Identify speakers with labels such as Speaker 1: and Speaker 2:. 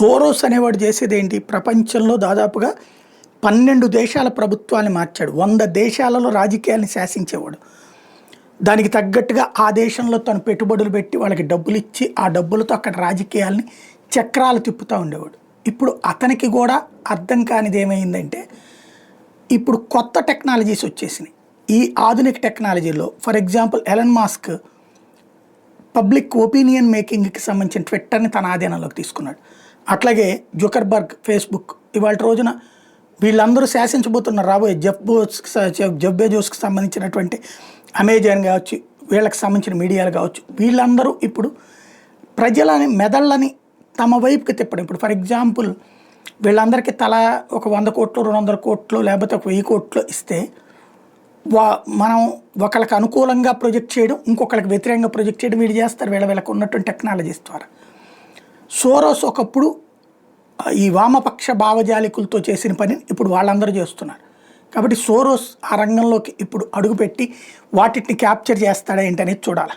Speaker 1: Soros అనేవాడు చేసేది ఏంటి? ప్రపంచంలో దాదాపుగా 12 దేశాల ప్రభుత్వాన్ని మార్చాడు. 100 దేశాలలో రాజకీయాల్ని శాసించేవాడు. దానికి తగ్గట్టుగా ఆ దేశంలో తను పెట్టుబడులు పెట్టి వాళ్ళకి డబ్బులు ఇచ్చి ఆ డబ్బులతో అక్కడ రాజకీయాల్ని చక్రాలు తిప్పుతూ ఉండేవాడు. ఇప్పుడు అతనికి కూడా అర్థం కానిది ఏమైందంటే ఇప్పుడు కొత్త టెక్నాలజీస్ వచ్చేసినాయి. ఈ ఆధునిక టెక్నాలజీలో for example Elon Musk public opinion మేకింగ్కి సంబంధించిన ట్విట్టర్ని తన ఆధీనంలోకి తీసుకున్నాడు. అట్లాగే జుకర్బర్గ్ ఫేస్బుక్ ఇవాళ రోజున వీళ్ళందరూ శాసించబోతున్నారు. రాబోయే జెఫ్ బెజోస్కి సంబంధించినటువంటి అమెజాన్ కావచ్చు, వీళ్ళకి సంబంధించిన మీడియాలు కావచ్చు, వీళ్ళందరూ ఇప్పుడు ప్రజలని మెదళ్ళని తమ వైపుకి తిప్పడం. ఇప్పుడు ఫర్ ఎగ్జాంపుల్ వీళ్ళందరికీ తలా ఒక 100 కోట్లు 200 కోట్లు లేకపోతే ఒక 1000 కోట్లు ఇస్తే మనం ఒకళ్ళకి అనుకూలంగా ప్రొజెక్ట్ చేయడం, ఇంకొకళ్ళకి వ్యతిరేకంగా ప్రొజెక్ట్ చేయడం వీళ్ళు చేస్తారు వీళ్ళకి ఉన్నటువంటి టెక్నాలజీస్ ద్వారా. సోరోస్ ఒకప్పుడు ఈ వామపక్ష భావజాలికులతో చేసిన పని ఇప్పుడు వాళ్ళందరూ చేస్తున్నారు. కాబట్టి సోరోస్ ఆ రంగంలోకి ఇప్పుడు అడుగుపెట్టి వాటిని క్యాప్చర్ చేస్తాడా ఏంటనేది చూడాలి.